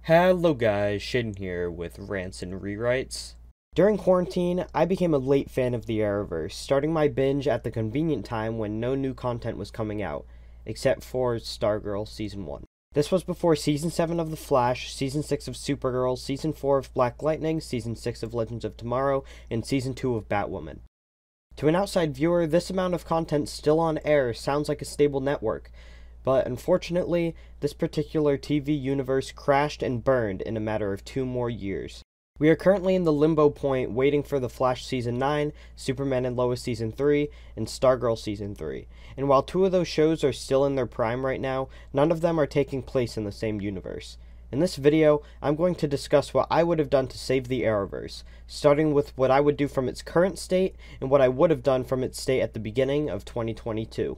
Hello guys, Shin here with Rants and Rewrites. During quarantine, I became a late fan of the Arrowverse, starting my binge at the convenient time when no new content was coming out, except for Stargirl Season 1. This was before Season 7 of The Flash, Season 6 of Supergirl, Season 4 of Black Lightning, Season 6 of Legends of Tomorrow, and Season 2 of Batwoman. To an outside viewer, this amount of content still on air sounds like a stable network, but unfortunately, this particular TV universe crashed and burned in a matter of 2 more years. We are currently in the limbo point waiting for The Flash Season 9, Superman and Lois Season 3, and Stargirl Season 3. And while 2 of those shows are still in their prime right now, none of them are taking place in the same universe. In this video, I'm going to discuss what I would have done to save the Arrowverse, starting with what I would do from its current state and what I would have done from its state at the beginning of 2022.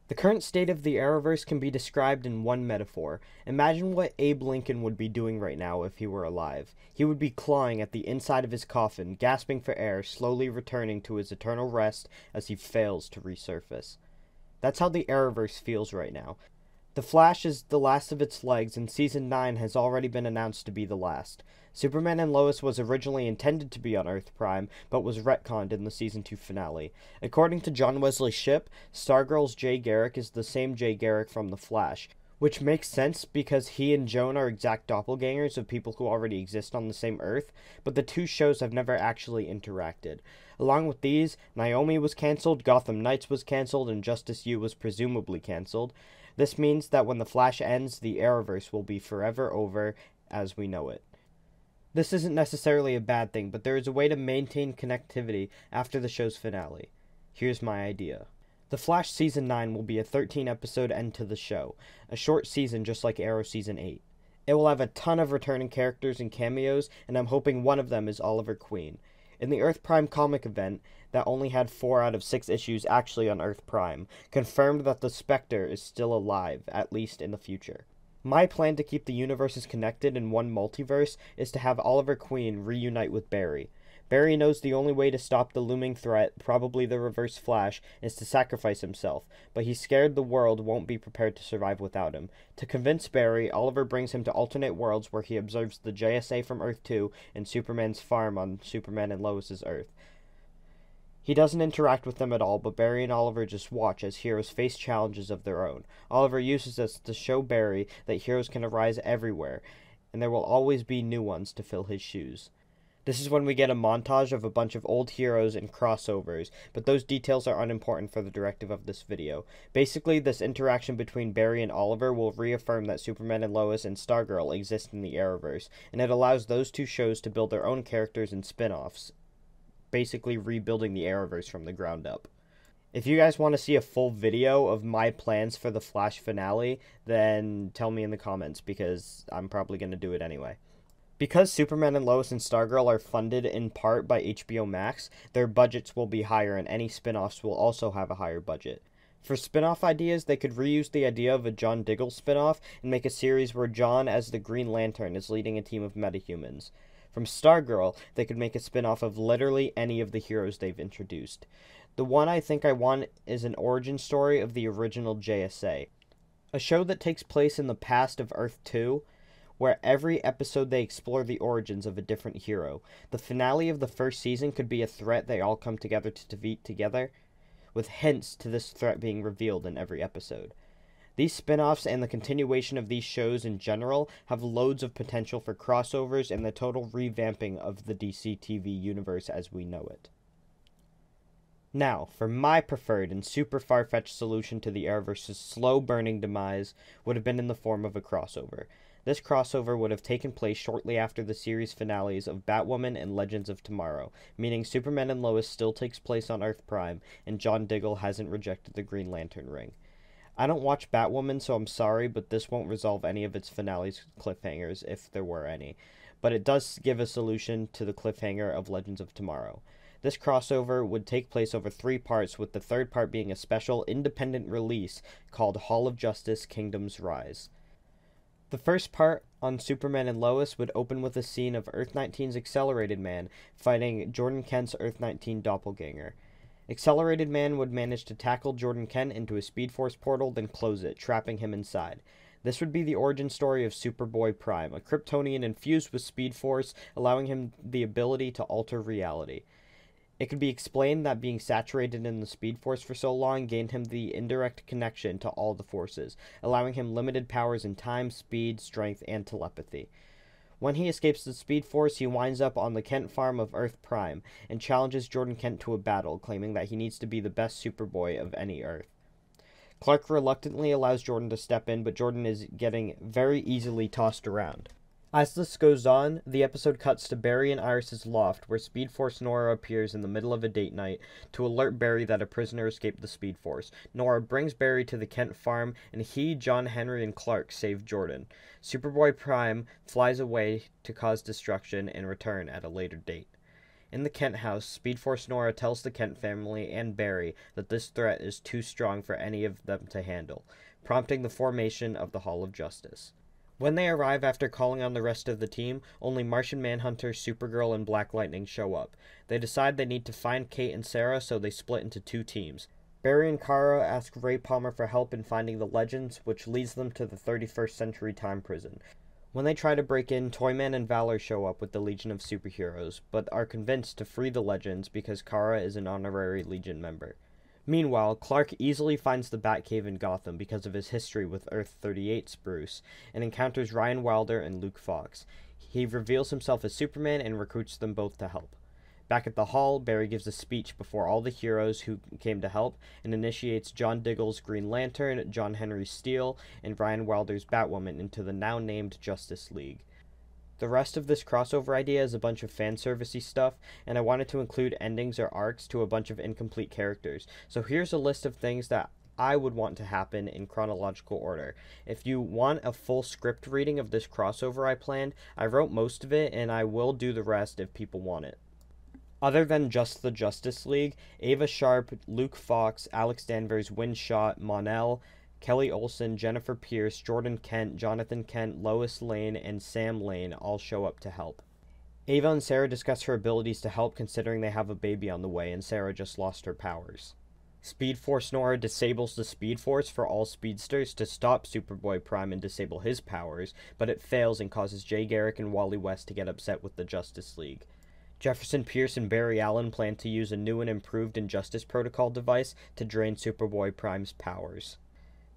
The current state of the Arrowverse can be described in one metaphor. Imagine what Abe Lincoln would be doing right now if he were alive. He would be clawing at the inside of his coffin, gasping for air, slowly returning to his eternal rest as he fails to resurface. That's how the Arrowverse feels right now. The Flash is the last of its legs, and Season 9 has already been announced to be the last. Superman and Lois was originally intended to be on Earth Prime, but was retconned in the Season 2 finale. According to John Wesley Shipp, Stargirl's Jay Garrick is the same Jay Garrick from The Flash, which makes sense because he and Joan are exact doppelgangers of people who already exist on the same Earth, but the 2 shows have never actually interacted. Along with these, Naomi was cancelled, Gotham Knights was cancelled, and Justice U was presumably cancelled. This means that when The Flash ends, the Arrowverse will be forever over as we know it. This isn't necessarily a bad thing, but there is a way to maintain connectivity after the show's finale. Here's my idea. The Flash Season 9 will be a 13-episode end to the show, a short season just like Arrow Season 8. It will have a ton of returning characters and cameos, and I'm hoping one of them is Oliver Queen. In the Earth Prime comic event, that only had 4 out of 6 issues actually on Earth Prime, confirmed that the Spectre is still alive, at least in the future. My plan to keep the universes connected in one multiverse is to have Oliver Queen reunite with Barry. Barry knows the only way to stop the looming threat, probably the Reverse Flash, is to sacrifice himself, but he's scared the world won't be prepared to survive without him. To convince Barry, Oliver brings him to alternate worlds where he observes the JSA from Earth 2 and Superman's farm on Superman and Lois's Earth. He doesn't interact with them at all, but Barry and Oliver just watch as heroes face challenges of their own. Oliver uses this to show Barry that heroes can arise everywhere, and there will always be new ones to fill his shoes. This is when we get a montage of a bunch of old heroes and crossovers, but those details are unimportant for the directive of this video. Basically, this interaction between Barry and Oliver will reaffirm that Superman and Lois and Stargirl exist in the Arrowverse, and it allows those 2 shows to build their own characters and spin-offs, basically rebuilding the Arrowverse from the ground up. If you guys want to see a full video of my plans for the Flash finale, then tell me in the comments, because I'm probably going to do it anyway. Because Superman and Lois and Stargirl are funded in part by HBO Max, their budgets will be higher and any spin-offs will also have a higher budget. For spin-off ideas, they could reuse the idea of a John Diggle spin-off and make a series where John as the Green Lantern is leading a team of metahumans. From Stargirl, they could make a spin-off of literally any of the heroes they've introduced. The one I think I want is an origin story of the original JSA. A show that takes place in the past of Earth 2, where every episode they explore the origins of a different hero. The finale of the first season could be a threat they all come together to defeat together, with hints to this threat being revealed in every episode. These spin-offs and the continuation of these shows in general have loads of potential for crossovers and the total revamping of the DC TV universe as we know it. Now, for my preferred and super far-fetched solution to the Arrowverse's slow-burning demise would have been in the form of a crossover. This crossover would have taken place shortly after the series finales of Batwoman and Legends of Tomorrow, meaning Superman and Lois still takes place on Earth Prime, and John Diggle hasn't rejected the Green Lantern ring. I don't watch Batwoman, so I'm sorry, but this won't resolve any of its finale's cliffhangers, if there were any. But it does give a solution to the cliffhanger of Legends of Tomorrow. This crossover would take place over 3 parts, with the 3rd part being a special independent release called Hall of Justice: Kingdoms Rise. The first part, on Superman and Lois, would open with a scene of Earth 19's Accelerated Man fighting Jordan Kent's Earth 19 doppelganger. Accelerated Man would manage to tackle Jordan Kent into a Speed Force portal, then close it, trapping him inside. This would be the origin story of Superboy Prime, a Kryptonian infused with Speed Force, allowing him the ability to alter reality. It could be explained that being saturated in the Speed Force for so long gained him the indirect connection to all the forces, allowing him limited powers in time, speed, strength, and telepathy. When he escapes the Speed Force, he winds up on the Kent farm of Earth Prime and challenges Jordan Kent to a battle, claiming that he needs to be the best Superboy of any Earth. Clark reluctantly allows Jordan to step in, but Jordan is getting very easily tossed around. As this goes on, the episode cuts to Barry and Iris's loft, where Speed Force Nora appears in the middle of a date night to alert Barry that a prisoner escaped the Speed Force. Nora brings Barry to the Kent farm, and he, John Henry, and Clark save Jordan. Superboy Prime flies away to cause destruction and return at a later date. In the Kent house, Speed Force Nora tells the Kent family and Barry that this threat is too strong for any of them to handle, prompting the formation of the Hall of Justice. When they arrive after calling on the rest of the team, only Martian Manhunter, Supergirl, and Black Lightning show up. They decide they need to find Kate and Sarah, so they split into two teams. Barry and Kara ask Ray Palmer for help in finding the Legends, which leads them to the 31st Century Time Prison. When they try to break in, Toyman and Valor show up with the Legion of Superheroes, but are convinced to free the Legends because Kara is an honorary Legion member. Meanwhile, Clark easily finds the Batcave in Gotham because of his history with Earth-38's Bruce, and encounters Ryan Wilder and Luke Fox. He reveals himself as Superman and recruits them both to help. Back at the Hall, Barry gives a speech before all the heroes who came to help, and initiates John Diggle's Green Lantern, John Henry Steel, and Ryan Wilder's Batwoman into the now-named Justice League. The rest of this crossover idea is a bunch of fanservice-y stuff, and I wanted to include endings or arcs to a bunch of incomplete characters. So here's a list of things that I would want to happen in chronological order. If you want a full script reading of this crossover I planned, I wrote most of it, and I will do the rest if people want it. Other than just the Justice League, Ava Sharp, Luke Fox, Alex Danvers, Win Schott, Mon-El, Kelly Olsen, Jennifer Pierce, Jordan Kent, Jonathan Kent, Lois Lane, and Sam Lane all show up to help. Ava and Sarah discuss her abilities to help considering they have a baby on the way and Sarah just lost her powers. Speed Force Nora disables the Speed Force for all speedsters to stop Superboy Prime and disable his powers, but it fails and causes Jay Garrick and Wally West to get upset with the Justice League. Jefferson Pierce and Barry Allen plan to use a new and improved Injustice Protocol device to drain Superboy Prime's powers.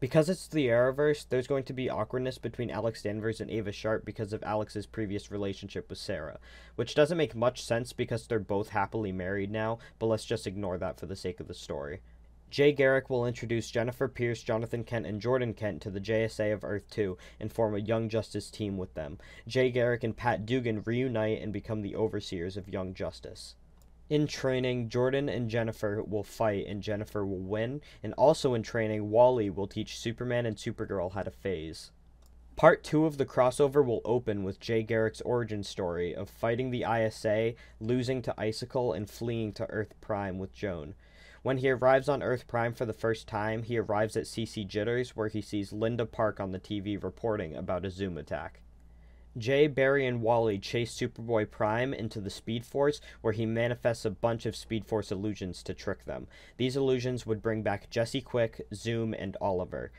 Because it's the Arrowverse, there's going to be awkwardness between Alex Danvers and Ava Sharp because of Alex's previous relationship with Sarah, which doesn't make much sense because they're both happily married now, but let's just ignore that for the sake of the story. Jay Garrick will introduce Jennifer Pierce, Jonathan Kent, and Jordan Kent to the JSA of Earth-2 and form a Young Justice team with them. Jay Garrick and Pat Dugan reunite and become the overseers of Young Justice. In training, Jordan and Jennifer will fight and Jennifer will win, and also in training, Wally will teach Superman and Supergirl how to phase. Part 2 of the crossover will open with Jay Garrick's origin story of fighting the ISA, losing to Icicle, and fleeing to Earth Prime with Joan. When he arrives on Earth Prime for the first time, he arrives at CC Jitters, where he sees Linda Park on the TV reporting about a Zoom attack. Jay, Barry, and Wally chase Superboy Prime into the Speed Force, where he manifests a bunch of Speed Force illusions to trick them. These illusions would bring back Jesse Quick, Zoom, and Oliver.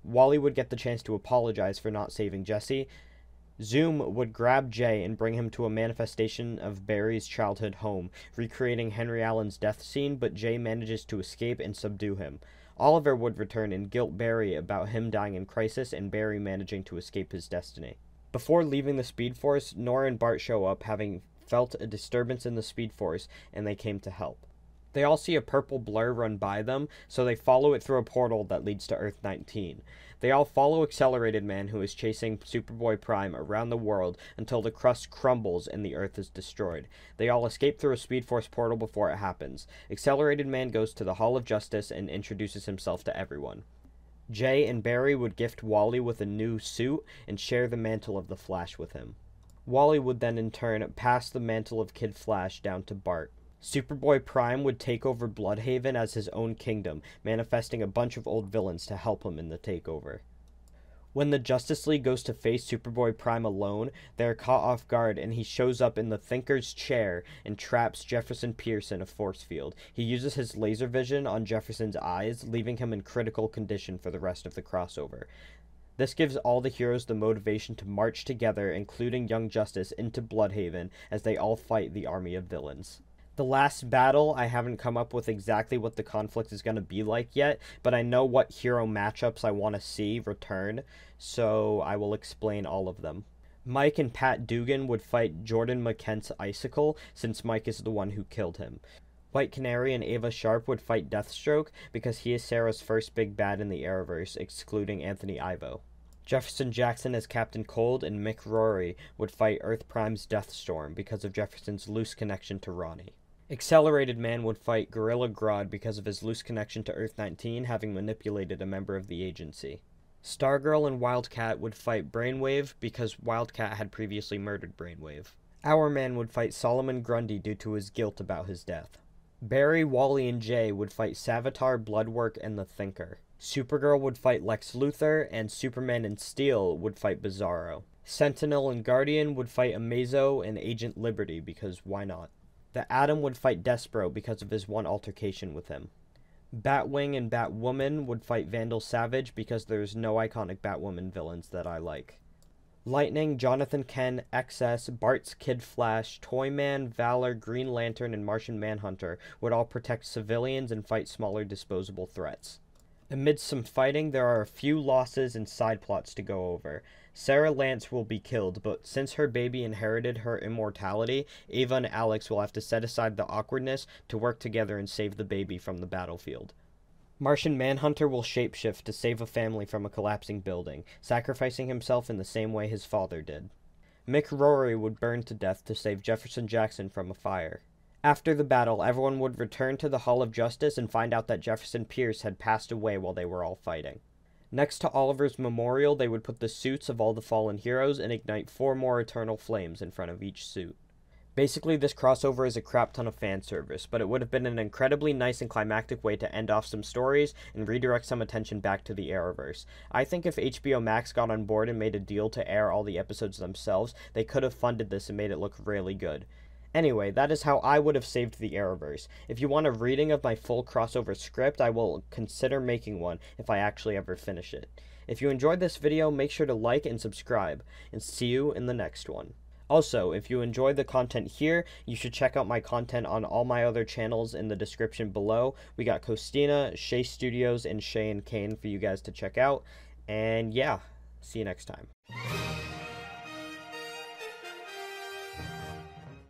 Wally would get the chance to apologize for not saving Jesse. Zoom would grab Jay and bring him to a manifestation of Barry's childhood home, recreating Henry Allen's death scene, but Jay manages to escape and subdue him. Oliver would return and guilt Barry about him dying in Crisis and Barry managing to escape his destiny. Before leaving the Speed Force, Nora and Bart show up, having felt a disturbance in the Speed Force, and they came to help. They all see a purple blur run by them, so they follow it through a portal that leads to Earth-19. They all follow Accelerated Man, who is chasing Superboy Prime around the world until the crust crumbles and the Earth is destroyed. They all escape through a Speed Force portal before it happens. Accelerated Man goes to the Hall of Justice and introduces himself to everyone. Jay and Barry would gift Wally with a new suit and share the mantle of the Flash with him. Wally would then in turn pass the mantle of Kid Flash down to Bart. Superboy Prime would take over Bloodhaven as his own kingdom, manifesting a bunch of old villains to help him in the takeover. When the Justice League goes to face Superboy Prime alone, they are caught off guard and he shows up in the Thinker's chair and traps Jefferson Pierce in a force field. He uses his laser vision on Jefferson's eyes, leaving him in critical condition for the rest of the crossover. This gives all the heroes the motivation to march together, including Young Justice, into Bloodhaven as they all fight the army of villains. The last battle, I haven't come up with exactly what the conflict is going to be like yet, but I know what hero matchups I want to see return, so I will explain all of them. Mike and Pat Dugan would fight Jordan McKent's Icicle, since Mike is the one who killed him. White Canary and Ava Sharp would fight Deathstroke, because he is Sarah's first big bad in the Arrowverse, excluding Anthony Ivo. Jefferson Jackson as Captain Cold and Mick Rory would fight Earth Prime's Deathstorm, because of Jefferson's loose connection to Ronnie. Accelerated Man would fight Gorilla Grodd because of his loose connection to Earth-19, having manipulated a member of the agency. Stargirl and Wildcat would fight Brainwave because Wildcat had previously murdered Brainwave. Hourman would fight Solomon Grundy due to his guilt about his death. Barry, Wally, and Jay would fight Savitar, Bloodwork, and the Thinker. Supergirl would fight Lex Luthor, and Superman and Steel would fight Bizarro. Sentinel and Guardian would fight Amazo and Agent Liberty because why not? The Atom would fight Despero because of his one altercation with him. Batwing and Batwoman would fight Vandal Savage because there's no iconic Batwoman villains that I like. Lightning, Jonathan Kent, XS, Bart's Kid Flash, Toyman, Valor, Green Lantern, and Martian Manhunter would all protect civilians and fight smaller disposable threats. Amidst some fighting, there are a few losses and side plots to go over. Sarah Lance will be killed, but since her baby inherited her immortality, Ava and Alex will have to set aside the awkwardness to work together and save the baby from the battlefield. Martian Manhunter will shapeshift to save a family from a collapsing building, sacrificing himself in the same way his father did. Mick Rory would burn to death to save Jefferson Jackson from a fire. After the battle, everyone would return to the Hall of Justice and find out that Jefferson Pierce had passed away while they were all fighting. Next to Oliver's memorial, they would put the suits of all the fallen heroes and ignite 4 more eternal flames in front of each suit. Basically, this crossover is a crap ton of fan service, but it would have been an incredibly nice and climactic way to end off some stories and redirect some attention back to the Arrowverse. I think if HBO Max got on board and made a deal to air all the episodes themselves, they could have funded this and made it look really good. Anyway, that is how I would have saved the Arrowverse. If you want a reading of my full crossover script, I will consider making one if I actually ever finish it. If you enjoyed this video, make sure to like and subscribe, and see you in the next one. Also, if you enjoyed the content here, you should check out my content on all my other channels in the description below. We got Costina, Shay Studios, and Shay and Kane for you guys to check out. And yeah, see you next time.